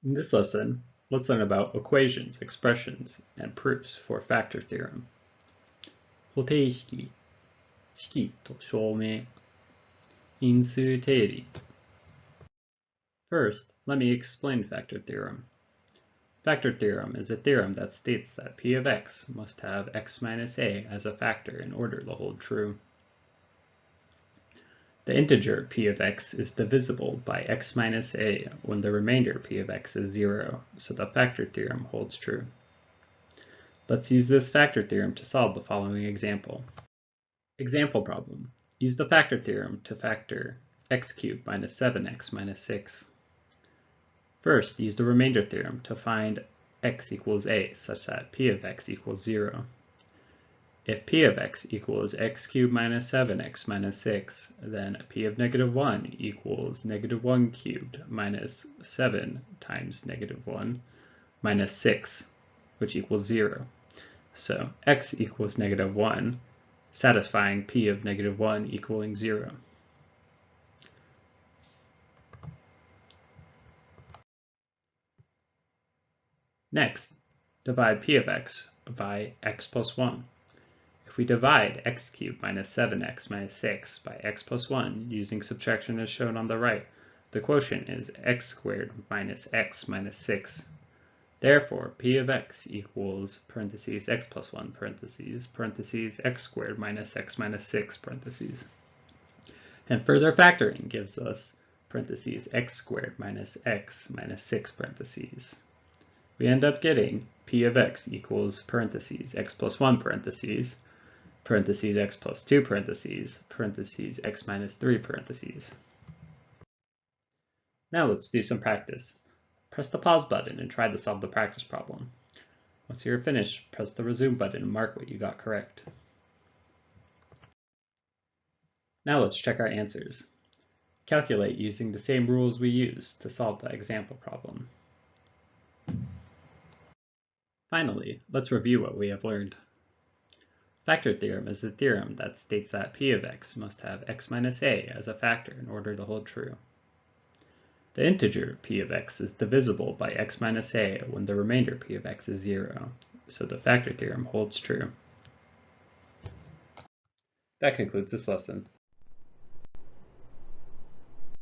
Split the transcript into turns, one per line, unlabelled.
In this lesson, let's learn about equations, expressions, and proofs for factor theorem. 方程式、式と証明、因数定理。First, let me explain factor theorem. Factor theorem is a theorem that states that p of x must have x minus a as a factor in order to hold true. The integer p of x is divisible by x minus a when the remainder p of x is 0, so the factor theorem holds true. Let's use this factor theorem to solve the following example. Example problem. Use the factor theorem to factor x cubed minus 7x minus 6. First, use the remainder theorem to find x equals a such that p of x equals 0. If p of x equals x cubed minus 7x minus 6, then p of negative 1 equals negative 1 cubed minus 7 times negative 1 minus 6, which equals 0. So x equals negative 1, satisfying p of negative 1 equaling 0. Next, divide p of x by x plus 1. If we divide x cubed minus 7x minus 6 by x plus 1 using subtraction as shown on the right, the quotient is x squared minus x minus 6. Therefore, p of x equals parentheses x plus 1 parentheses x squared minus x minus 6 parentheses. And further factoring gives us parentheses x squared minus x minus 6 parentheses. We end up getting p of x equals parentheses x plus 1 parentheses x plus 2 parentheses x minus 3 parentheses. Now let's do some practice. Press the pause button and try to solve the practice problem. Once you're finished, press the resume button and mark what you got correct. Now let's check our answers. Calculate using the same rules we used to solve the example problem. Finally, let's review what we have learned. Factor theorem is a theorem that states that p of x must have x minus a as a factor in order to hold true. The integer p of x is divisible by x minus a when the remainder p of x is 0, so the factor theorem holds true. That concludes this lesson.